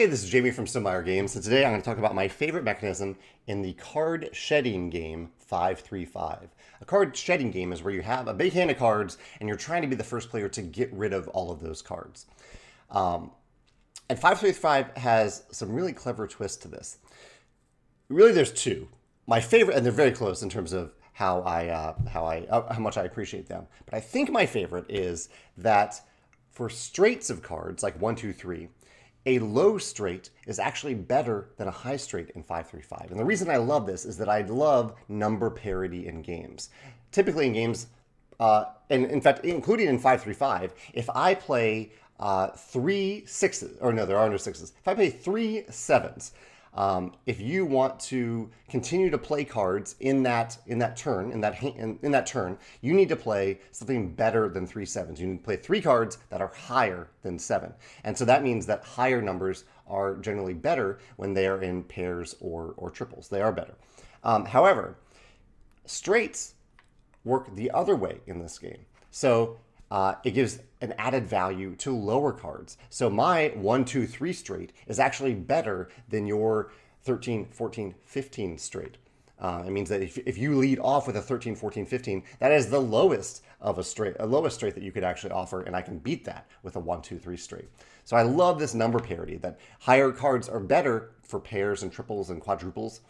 Hey, this is Jamey from Stonemaier Games, and today I'm going to talk about my favorite mechanism in the card shedding game 535. A card shedding game is where you have a big hand of cards and you're trying to be the first player to get rid of all of those cards. And 535 has some really clever twists to this. Really, there's two. My favorite, and they're very close in terms of how much I appreciate them. But I think my favorite is that for straights of cards like 1, 2, 3. A low straight is actually better than a high straight in 535. And the reason I love this is that I love number parity in games. Typically in games, and in fact, including in 535, if I play 3 sixes, or no, there are no sixes. If I play 3 sevens, if you want to continue to play cards in that turn, you need to play something better than 3 sevens. You need to play 3 cards that are higher than 7, and so that means that higher numbers are generally better when they are in pairs or triples. They are better. However, straights work the other way in this game. So it gives an added value to lower cards. So my 1, 2, 3 straight is actually better than your 13, 14, 15 straight. It means that if you lead off with a 13, 14, 15, that is the lowest of a lowest straight that you could actually offer, and I can beat that with a 1, 2, 3 straight. So I love this number parity, that higher cards are better for pairs and triples and quadruples.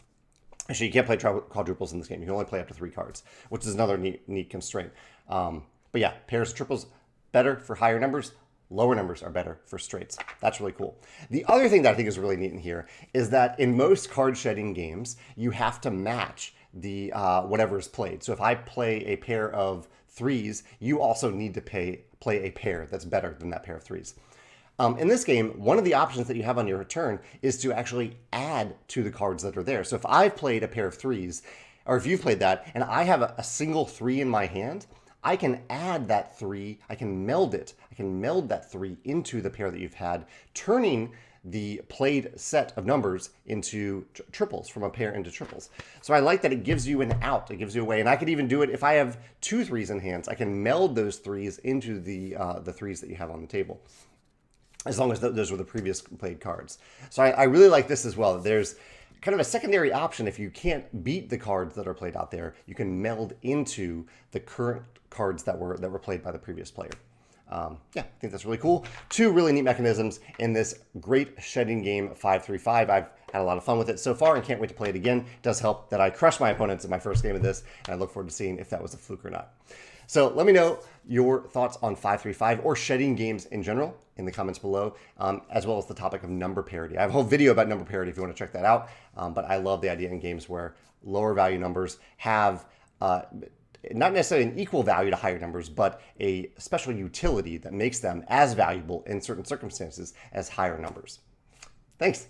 Actually, you can't play quadruples in this game. You can only play up to 3 cards, which is another neat constraint. But yeah, pairs and triples, better for higher numbers. Lower numbers are better for straights. That's really cool. The other thing that I think is really neat in here is that in most card shedding games, you have to match the whatever is played. So if I play a pair of 3s, you also need to play a pair that's better than that pair of 3s. In this game, one of the options that you have on your turn is to actually add to the cards that are there. So if I've played a pair of 3s, or if you've played that, and I have a single 3 in my hand, I can add that 3, I can meld it. I can meld that 3 into the pair that you've had, turning the played set of numbers into triples, from a pair into triples. So I like that it gives you an out, it gives you a way. And I could even do it if I have 2 3s in hands, I can meld those 3s into the 3s that you have on the table, as long as those were the previous played cards. So I really like this as well. There's kind of a secondary option. If you can't beat the cards that are played out there, you can meld into the current cards that were played by the previous player. Yeah, I think that's really cool. 2 really neat mechanisms in this great shedding game 535. I've had a lot of fun with it so far and can't wait to play it again. It does help that I crushed my opponents in my first game of this, and I look forward to seeing if that was a fluke or not. So let me know your thoughts on 535 or shedding games in general in the comments below, as well as the topic of number parity. I have a whole video about number parity if you want to check that out, but I love the idea in games where lower value numbers have not necessarily an equal value to higher numbers, but a special utility that makes them as valuable in certain circumstances as higher numbers. Thanks.